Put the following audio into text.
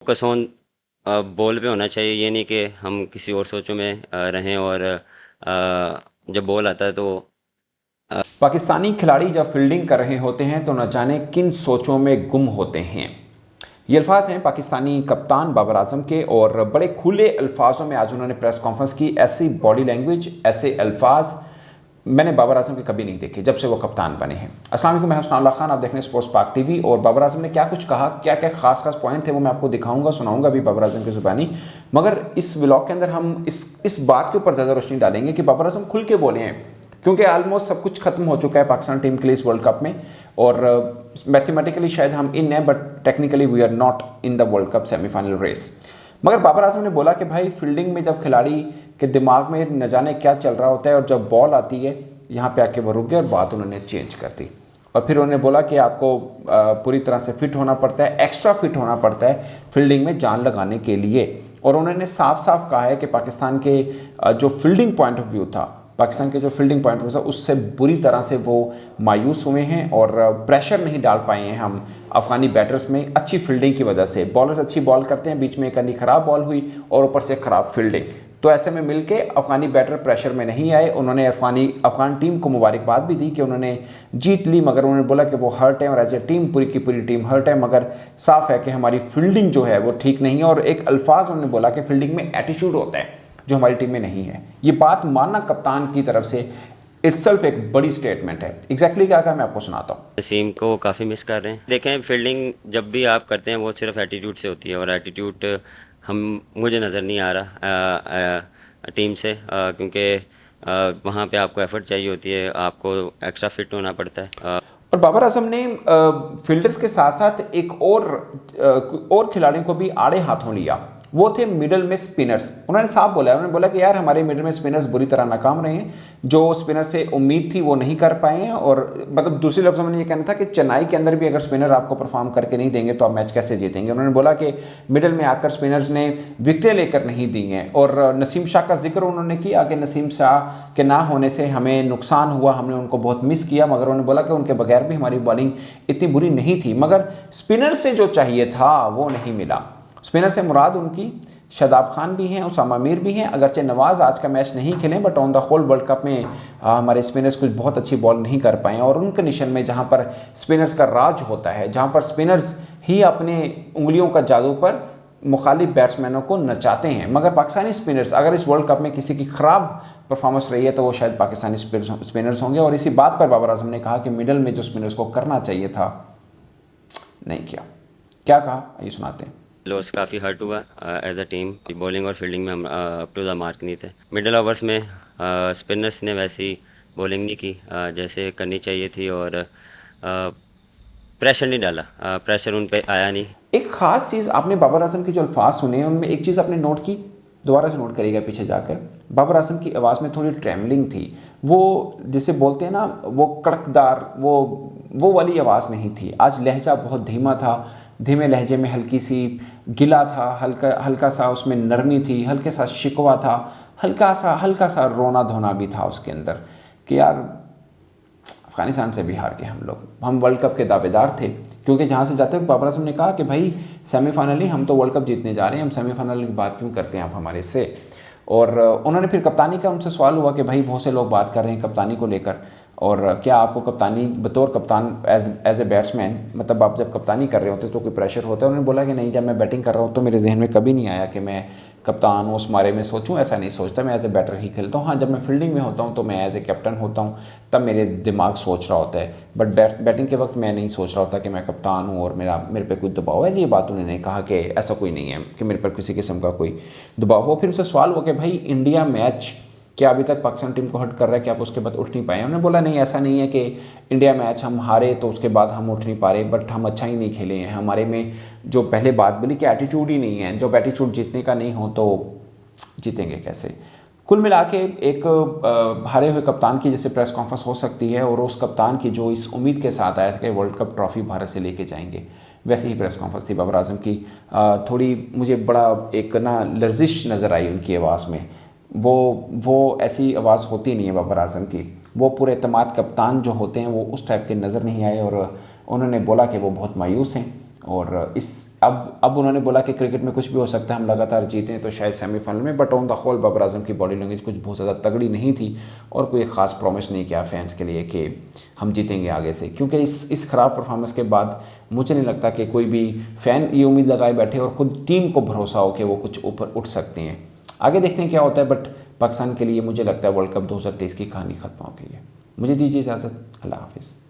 Focus on ball पे होना चाहिए। ये नहीं कि हम किसी और सोचों में रहें और जब बॉल आता है तो पाकिस्तानी खिलाड़ी जब फील्डिंग कर रहे होते हैं तो न जाने किन सोचों में गुम होते हैं। ये अल्फाज हैं पाकिस्तानी कप्तान बाबर आजम के, और बड़े खुले अल्फाजों में आज उन्होंने प्रेस कॉन्फ्रेंस की। ऐसी बॉडी लैंग्वेज, ऐसे अल्फाज मैंने बाबर आजम के कभी नहीं देखे जब से वो कप्तान बने हैं। अस्सलाम वालेकुम, मैं हूं हुस्न खान, आप देख रहे हैं स्पोर्ट्स पाक टीवी। और बाबर आजम ने क्या कुछ कहा, क्या क्या खास खास पॉइंट थे, वो मैं आपको दिखाऊंगा, सुनाऊंगा अभी बाबर आजम की जुबानी। मगर इस व्लॉग के अंदर हम इस बात के ऊपर ज़्यादा रोशनी डालेंगे कि बाबर आजम खुल के बोले हैं, क्योंकि ऑलमोस्ट सब कुछ खत्म हो चुका है पाकिस्तान टीम के लिए इस वर्ल्ड कप में। और मैथमेटिकली शायद हम इन हैं, but technically we are not in the world cup semifinal race. मगर बाबर आजम ने बोला कि भाई फील्डिंग में जब खिलाड़ी के दिमाग में न जाने क्या चल रहा होता है, और जब बॉल आती है यहाँ पे आके वो रुक गए और बात उन्होंने चेंज कर दी। और फिर उन्होंने बोला कि आपको पूरी तरह से फिट होना पड़ता है, एक्स्ट्रा फिट होना पड़ता है फील्डिंग में जान लगाने के लिए। और उन्होंने साफ साफ कहा है कि पाकिस्तान के जो फील्डिंग पॉइंट ऑफ व्यू था, पाकिस्तान के जो फील्डिंग पॉइंट ऑफ व्यू था, उससे बुरी तरह से वो मायूस हुए हैं और प्रेशर नहीं डाल पाए हैं हम अफगानी बैटर्स में अच्छी फील्डिंग की वजह से। बॉलर्स अच्छी बॉल करते हैं, बीच में एक अन्नी ख़राब बॉल हुई और ऊपर से ख़राब फील्डिंग, तो ऐसे में मिलके अफगानी बैटर प्रेशर में नहीं आए। उन्होंने अफगान टीम को मुबारकबाद भी दी कि उन्होंने जीत ली, मगर उन्होंने बोला कि वो हर्ट है और एज ए टीम पूरी की पूरी टीम हर्ट है। मगर साफ है कि हमारी फील्डिंग जो है वो ठीक नहीं है। और एक अल्फाज उन्होंने बोला कि फील्डिंग में एटीट्यूड होता है जो हमारी टीम में नहीं है। ये बात मानना कप्तान की तरफ से इट्सल्फ एक बड़ी स्टेटमेंट है। एग्जैक्टली क्या कहा मैं आपको सुनाता हूँ। नसीम को काफ़ी मिस कर रहे हैं। देखें, फील्डिंग जब भी आप करते हैं वो सिर्फ एटीट्यूड से होती है, और एटीट्यूड हम मुझे नज़र नहीं आ रहा टीम से, क्योंकि वहाँ पे आपको एफर्ट चाहिए होती है, आपको एक्स्ट्रा फिट होना पड़ता है। और बाबर आजम ने फील्डर्स के साथ साथ एक और खिलाड़ियों को भी आड़े हाथों लिया। वो थे मिडल में स्पिनर्स। उन्होंने साफ बोला, उन्होंने बोला कि यार हमारे मिडल में स्पिनर्स बुरी तरह नाकाम रहे हैं, जो स्पिनर से उम्मीद थी वो नहीं कर पाए हैं। और मतलब दूसरे लफ्ज़ों में ये कहना था कि चेन्नई के अंदर भी अगर स्पिनर आपको परफॉर्म करके नहीं देंगे तो आप मैच कैसे जीतेंगे। उन्होंने बोला कि मिडल में आकर स्पिनर्स ने विकेटें लेकर नहीं दी हैं। और नसीम शाह का जिक्र उन्होंने किया कि नसीम शाह के ना होने से हमें नुकसान हुआ, हमने उनको बहुत मिस किया। मगर उन्होंने बोला कि उनके बगैर भी हमारी बॉलिंग इतनी बुरी नहीं थी, मगर स्पिनर से जो चाहिए था वो नहीं मिला। स्पिनर से मुराद उनकी शादाब खान भी हैं, उसामा मीर भी हैं। अगरचे नवाज़ आज का मैच नहीं खेलें, but on the whole world cup में हमारे स्पिनर्स कुछ बहुत अच्छी बॉल नहीं कर पाए। और उन कंडीशन में जहां पर स्पिनर्स का राज होता है, जहां पर स्पिनर्स ही अपने उंगलियों का जादू पर मुखालिफ बैट्समैनों को नचाते हैं। मगर पाकिस्तानी स्पिनर्स, अगर इस वर्ल्ड कप में किसी की ख़राब परफॉर्मेंस रही है तो वो शायद पाकिस्तानी स्पिनर्स होंगे। और इसी बात पर बाबर आजम ने कहा कि मिडल में जो स्पिनर्स को करना चाहिए था नहीं किया। क्या कहा ये सुनाते हैं। लॉस काफ़ी हर्ट हुआ एज अ टीम। बॉलिंग और फील्डिंग में हम अप टू द मार्क नहीं थे। मिडिल ओवर्स में स्पिनर्स ने वैसी बॉलिंग नहीं की जैसे करनी चाहिए थी, और प्रेशर नहीं डाला, प्रेशर उन पे आया नहीं। एक ख़ास चीज़ आपने बाबर आजम के जो अल्फाज सुने उनमें एक चीज़ आपने नोट की, दोबारा से नोट करिएगा पीछे जाकर। बाबर आजम की आवाज़ में थोड़ी ट्रेमलिंग थी। वो जिसे बोलते हैं ना, वो कड़कदार, वो वाली आवाज़ नहीं थी। आज लहजा बहुत धीमा था, धीमे लहजे में हल्की सी गिला था, हल्का सा उसमें नरमी थी, हल्के सा शिकवा था, हल्का सा रोना धोना भी था उसके अंदर कि यार अफगानिस्तान से भी हार के हम वर्ल्ड कप के दावेदार थे। क्योंकि जहाँ से जाते हुए बाबर आजम ने कहा कि भाई सेमीफाइनल ही, हम तो वर्ल्ड कप जीतने जा रहे हैं, हम सेमीफाइनल की बात क्यों करते हैं आप हमारे से। और उन्होंने फिर कप्तानी का उनसे सवाल हुआ कि भाई बहुत से लोग बात कर रहे हैं कप्तानी को लेकर, और क्या आपको कप्तानी बतौर कप्तान एज ए बैट्समैन, मतलब आप जब कप्तानी कर रहे होते तो कोई प्रेशर होता है। उन्होंने बोला कि नहीं, जब मैं बैटिंग कर रहा हूँ तो मेरे जहन में कभी नहीं आया कि मैं कप्तान हूँ, उस बारे में सोचूं, ऐसा नहीं सोचता। मैं एज ए बैटर ही खेलता हूँ। हाँ, जब मैं फील्डिंग में होता हूँ तो मैं एज ए कैप्टन होता हूँ, तब मेरे दिमाग सोच रहा होता है, बट बैटिंग के वक्त मैं नहीं सोच रहा होता कि मैं कप्तान हूँ और मेरे पे कोई दबाव है। ये बात उन्होंने कहा कि ऐसा कोई नहीं है कि मेरे पर किसी किस्म का कोई दबाव हो। फिर उससे सवाल हुआ कि भाई इंडिया मैच क्या अभी तक पाकिस्तान टीम को हर्ट कर रहा है कि आप उसके बाद उठ नहीं पाए। उन्होंने बोला नहीं, ऐसा नहीं है कि इंडिया मैच हम हारे तो उसके बाद हम उठ नहीं पा रहे, बट हम अच्छा ही नहीं खेले हैं। हमारे में जो पहले बात बोली कि एटीट्यूड ही नहीं है, जब एटीट्यूड जीतने का नहीं हो तो जीतेंगे कैसे। कुल मिला के एक हारे हुए कप्तान की जैसे प्रेस कॉन्फ्रेंस हो सकती है, और उस कप्तान की जो इस उम्मीद के साथ आया था कि वर्ल्ड कप ट्रॉफी भारत से लेके जाएंगे, वैसे ही प्रेस कॉन्फ्रेंस थी बाबर आजम की। थोड़ी मुझे बड़ा एक ना लर्जिश नज़र आई उनकी आवाज़ में। वो ऐसी आवाज़ होती नहीं है बाबर आजम की। वो पूरे एतमाद कप्तान जो होते हैं वो उस टाइप के नज़र नहीं आए। और उन्होंने बोला कि वो बहुत मायूस हैं, और अब उन्होंने बोला कि क्रिकेट में कुछ भी हो सकता है, हम लगातार जीतें तो शायद सेमीफाइनल में, but on the whole Babar Azam की बॉडी लैंग्वेज कुछ बहुत ज़्यादा तगड़ी नहीं थी और कोई ख़ास प्रॉमिस नहीं किया फैंस के लिए कि हम जीतेंगे आगे से, क्योंकि इस ख़राब परफॉर्मेंस के बाद मुझे नहीं लगता कि कोई भी फ़ैन ये उम्मीद लगाए बैठे और ख़ुद टीम को भरोसा हो कि वो कुछ ऊपर उठ सकते हैं। आगे देखते हैं क्या होता है, बट पाकिस्तान के लिए मुझे लगता है वर्ल्ड कप 2023 की कहानी ख़त्म हो गई है। मुझे दीजिए इजाज़त, अल्लाह हाफिज़।